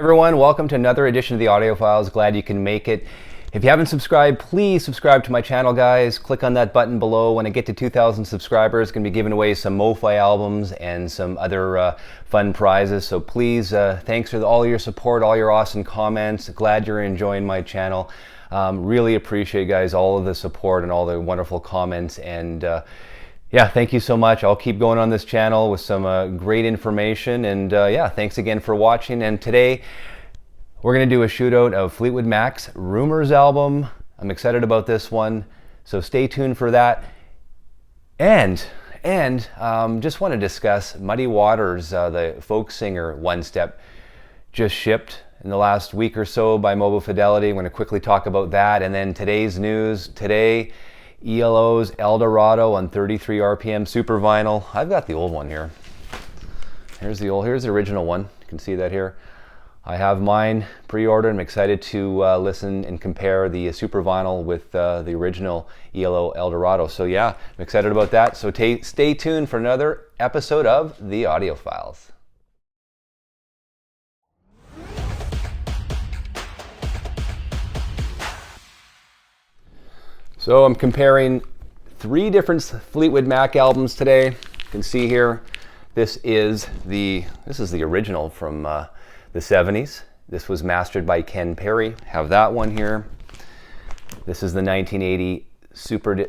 Everyone, welcome to another edition of the Audio Files. Glad you can make it. If you haven't subscribed, please subscribe to my channel, guys. Click on that button below. When I get to 2,000 subscribers, going to be giving away some MOFI albums and some other fun prizes. So please, thanks for all your support, all your awesome comments. Glad you're enjoying my channel. Really appreciate, guys, all of the support and all the wonderful comments. And yeah, thank you so much. I'll keep going on this channel with some great information. And yeah, thanks again for watching. And today, we're going to do a shootout of Fleetwood Mac's Rumours album. I'm excited about this one, so stay tuned for that. And just want to discuss Muddy Waters, the folk singer One Step, just shipped in the last week or so by Mobile Fidelity. I'm going to quickly talk about that. And then today's news. Today, ELO's Eldorado on 33 RPM Supervinyl. I've got the old one here. Here's the original one. You can see that here. I have mine pre-ordered. I'm excited to listen and compare the Supervinyl with the original ELO Eldorado. So yeah, I'm excited about that. So stay tuned for another episode of the Audio Files. So I'm comparing three different Fleetwood Mac albums today. You can see here, this is the original from the 70s. This was mastered by Ken Perry. Have that one here. This is the 1980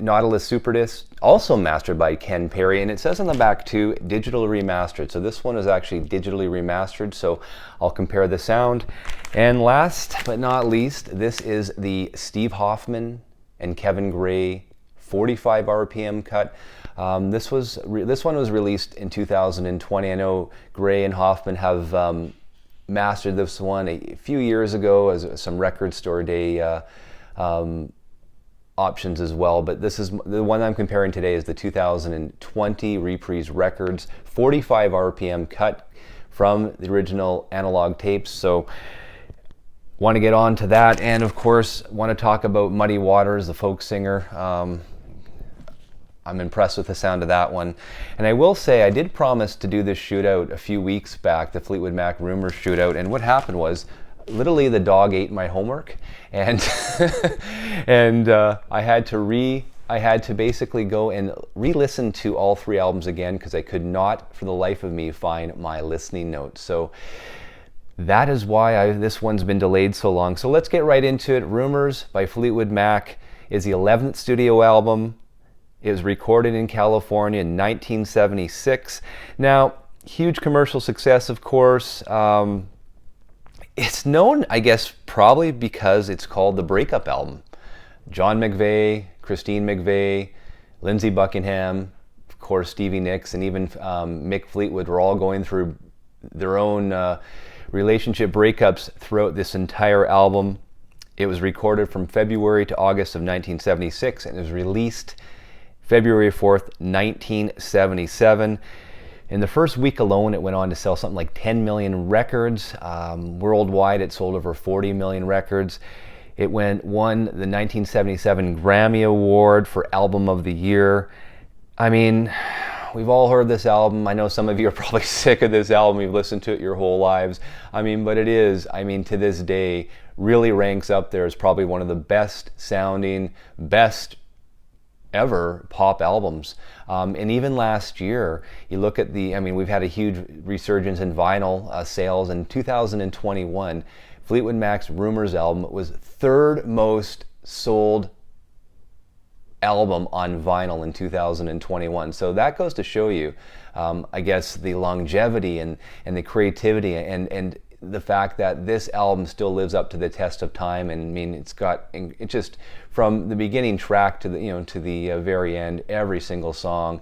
Nautilus SuperDisc, also mastered by Ken Perry, and it says on the back too, digitally remastered. So this one is actually digitally remastered, so I'll compare the sound. And last but not least, this is the Steve Hoffman and Kevin Gray 45 RPM cut. This one was released in 2020. I know Gray and Hoffman have mastered this one a few years ago as some record store day options as well, but this is the one I'm comparing today is the 2020 Reprise Records 45 RPM cut from the original analog tapes. So want to get on to that, and of course want to talk about Muddy Waters, the folk singer. I'm impressed with the sound of that one. And I will say, I did promise to do this shootout a few weeks back, the Fleetwood Mac Rumours shootout, and what happened was, literally the dog ate my homework, and I had to basically go and re-listen to all three albums again, because I could not, for the life of me, find my listening notes. So that is why this one's been delayed so long. So let's get right into it. Rumours by Fleetwood Mac is the 11th studio album. It was recorded in California in 1976. Now, huge commercial success, of course. It's known, I guess, probably because it's called the breakup album. John McVie, Christine McVie, Lindsey Buckingham, of course, Stevie Nicks, and even Mick Fleetwood were all going through their own relationship breakups throughout this entire album. It was recorded from February to August of 1976 and it was released February 4th, 1977. In the first week alone, it went on to sell something like 10 million records. Worldwide, it sold over 40 million records. It won the 1977 Grammy Award for Album of the Year. I mean, we've all heard this album. I know some of you are probably sick of this album. You've listened to it your whole lives. I mean, but it is, to this day, really ranks up there as probably one of the best sounding, best ever pop albums. And even last year, you look at we've had a huge resurgence in vinyl sales. In 2021, Fleetwood Mac's Rumours album was third most sold album on vinyl in 2021. So that goes to show you, I guess, the longevity and the creativity and the fact that this album still lives up to the test of time. And it just from the beginning track to the very end, every single song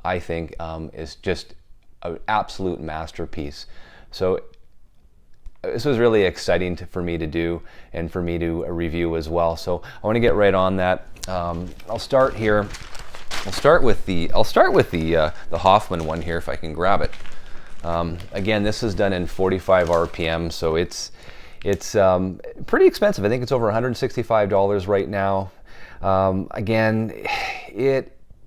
I think is just an absolute masterpiece. So this was really exciting for me to do and for me to review as well. So I want to get right on that. I'll start here. I'll start with the Hoffman one here if I can grab it. Again, this is done in 45 RPM, so it's pretty expensive. I think it's over $165 right now. Again,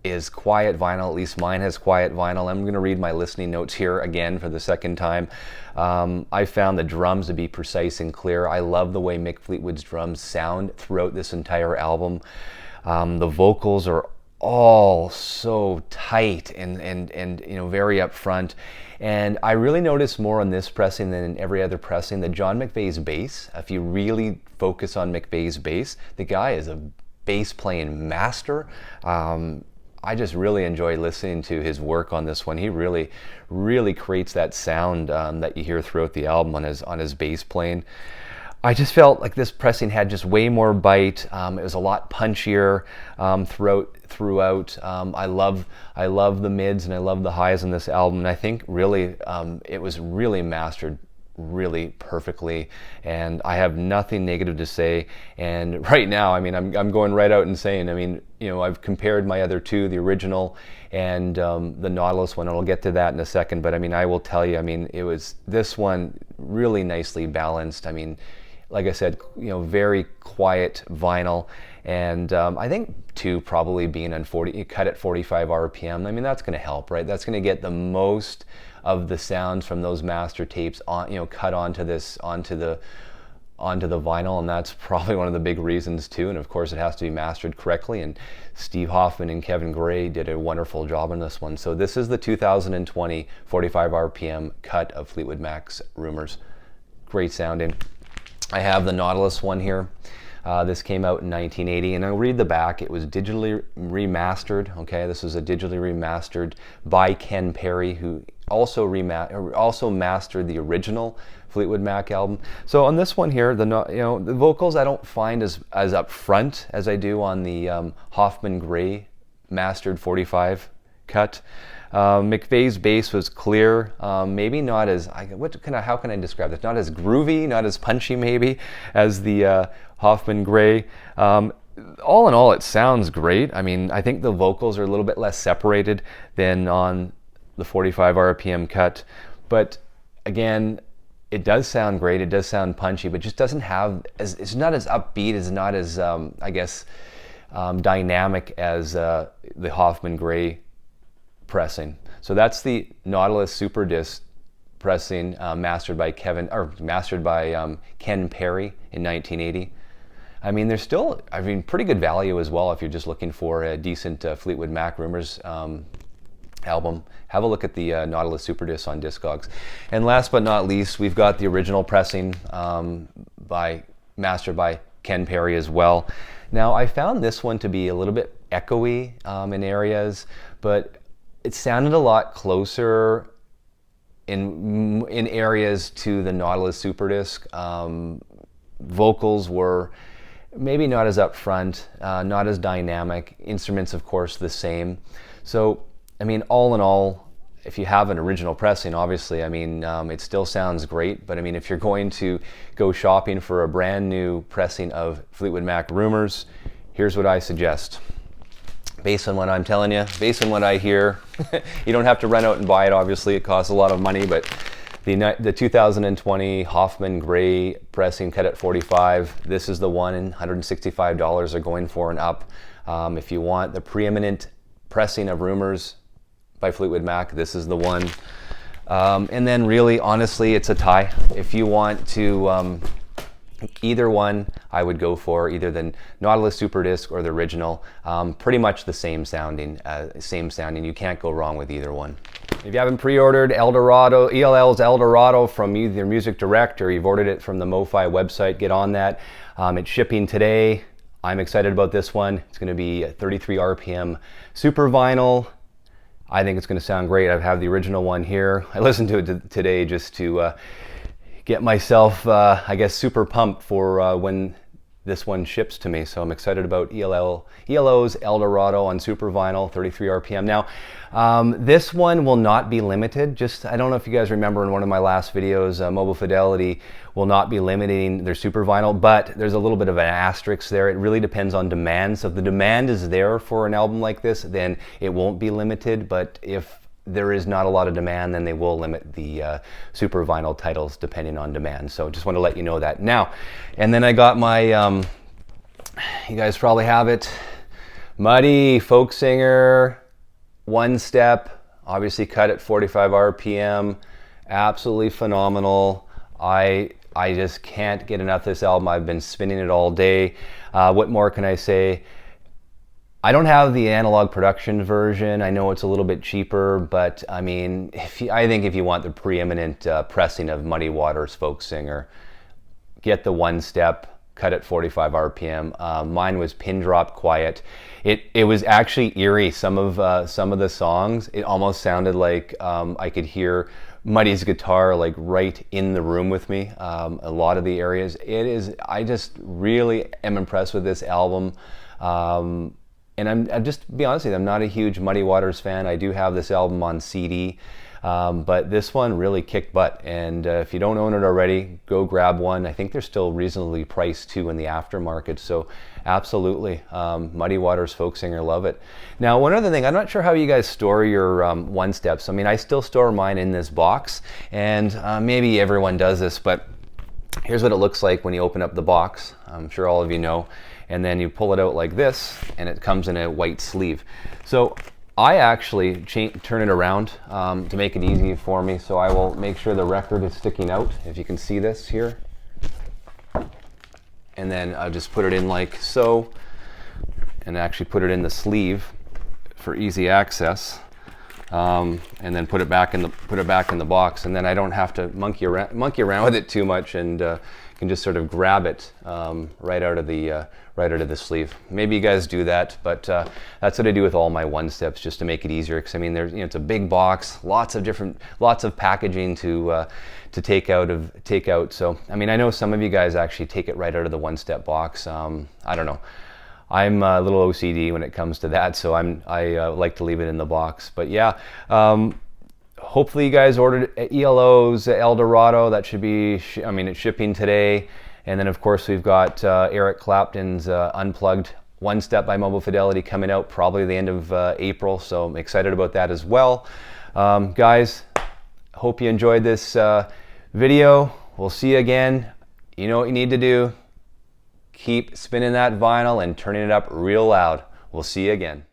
is quiet vinyl. At least mine has quiet vinyl. I'm going to read my listening notes here again for the second time. I found the drums to be precise and clear. I love the way Mick Fleetwood's drums sound throughout this entire album. The vocals are all so tight and you know, very upfront. And I really noticed more on this pressing than in every other pressing that John McVeigh's bass, if you really focus on McVeigh's bass, the guy is a bass playing master. I just really enjoy listening to his work on this one. He really, really creates that sound that you hear throughout the album on his bass playing. I just felt like this pressing had just way more bite. It was a lot punchier throughout. I love the mids and I love the highs in this album. And I think really it was really mastered really perfectly, and I have nothing negative to say. And right now, I mean, I'm going right out and saying, I mean, you know, I've compared my other two, the original and the Nautilus one, and I'll get to that in a second. But I mean, I will tell you, I mean, it was this one really nicely balanced. I mean, like I said, you know, very quiet vinyl, and I think too, probably being on 40, you cut at 45 RPM. I mean, that's going to help, right? That's going to get the most of the sounds from those master tapes on, you know, cut onto the vinyl, and that's probably one of the big reasons too. And of course, it has to be mastered correctly. And Steve Hoffman and Kevin Gray did a wonderful job on this one. So this is the 2020 45 RPM cut of Fleetwood Mac's Rumours. Great sounding. I have the Nautilus one here. This came out in 1980, and I'll read the back. It was digitally remastered. Okay, this was a digitally remastered by Ken Perry, who also mastered the original Fleetwood Mac album. So on this one here, the vocals I don't find as upfront as I do on the HoffmanGray mastered 45 cut. McVeigh's bass was clear, maybe not as, how can I describe this? Not as groovy, not as punchy maybe as the HoffmanGray. All in all, it sounds great. I mean, I think the vocals are a little bit less separated than on the 45 RPM cut, but again, it does sound great. It does sound punchy, but just doesn't have it's not as upbeat, it's not as I guess dynamic as the HoffmanGray pressing. So that's the Nautilus SuperDisc pressing, mastered by Ken Perry in 1980. I mean, there's still, pretty good value as well if you're just looking for a decent Fleetwood Mac Rumours album. Have a look at the Nautilus SuperDisc on Discogs. And last but not least, we've got the original pressing mastered by Ken Perry as well. Now, I found this one to be a little bit echoey in areas, but it sounded a lot closer in areas to the Nautilus SuperDisc. Vocals were maybe not as upfront, not as dynamic. Instruments, of course, the same. So, I mean, all in all, if you have an original pressing, obviously, I mean, it still sounds great. But I mean, if you're going to go shopping for a brand new pressing of Fleetwood Mac Rumours, here's what I suggest. Based on what I'm telling you, based on what I hear, you don't have to run out and buy it, obviously. It costs a lot of money, but the 2020 HoffmanGray pressing cut at 45, this is the one, and $165 are going for and up. If you want the preeminent pressing of Rumours by Fleetwood Mac, this is the one. And then really, honestly, it's a tie. If you want to, either one, I would go for either the Nautilus SuperDisc or the original. Pretty much the same sounding. You can't go wrong with either one. If you haven't pre-ordered ELL's Eldorado from either music direct or you've ordered it from the MOFI website, get on that. It's shipping today. I'm excited about this one. It's going to be a 33 RPM Supervinyl. I think it's going to sound great. I have the original one here. I listened to it today just to get myself, I guess, super pumped for when this one ships to me. So I'm excited about ELO's Eldorado on Supervinyl, 33 RPM. Now, this one will not be limited. I don't know if you guys remember in one of my last videos, Mobile Fidelity will not be limiting their Supervinyl, but there's a little bit of an asterisk there. It really depends on demand. So if the demand is there for an album like this, then it won't be limited. But if there is not a lot of demand, then they will limit the Supervinyl titles depending on demand. So just want to let you know that. Now, and then I got my, you guys probably have it, Muddy folk singer one step, obviously cut at 45 RPM, absolutely phenomenal. I just can't get enough of this album. I've been spinning it all day. What more can I say? I don't have the analog production version. I know it's a little bit cheaper, but I mean, I think if you want the preeminent pressing of Muddy Waters Folk Singer, get the one step, cut at 45 RPM. Mine was pin drop quiet. It was actually eerie. Some of the songs, it almost sounded like I could hear Muddy's guitar like right in the room with me. A lot of the areas, I just really am impressed with this album. And I'm just to be honest with you, I'm not a huge Muddy Waters fan. I do have this album on CD, but this one really kicked butt. And if you don't own it already, go grab one. I think they're still reasonably priced too in the aftermarket. So absolutely, Muddy Waters Folk Singer, love it. Now, one other thing, I'm not sure how you guys store your one steps. I mean, I still store mine in this box, and maybe everyone does this, but here's what it looks like when you open up the box. I'm sure all of you know. And then you pull it out like this, and it comes in a white sleeve. So I actually turn it around to make it easy for me. So I will make sure the record is sticking out, if you can see this here. And then I'll just put it in like so, and actually put it in the sleeve for easy access. And then put it back in the box, and then I don't have to monkey around with it too much, and can just sort of grab it right out of the sleeve. Maybe you guys do that, but that's what I do with all my one steps, just to make it easier. Because I mean, there's it's a big box, lots of packaging to take out. So I mean, I know some of you guys actually take it right out of the one step box. I don't know. I'm a little OCD when it comes to that, so I like to leave it in the box. But yeah, hopefully you guys ordered ELO's Eldorado. That should be, it's shipping today. And then of course we've got Eric Clapton's Unplugged One Step by Mobile Fidelity coming out probably the end of April. So I'm excited about that as well. Guys, hope you enjoyed this video. We'll see you again. You know what you need to do. Keep spinning that vinyl and turning it up real loud. We'll see you again.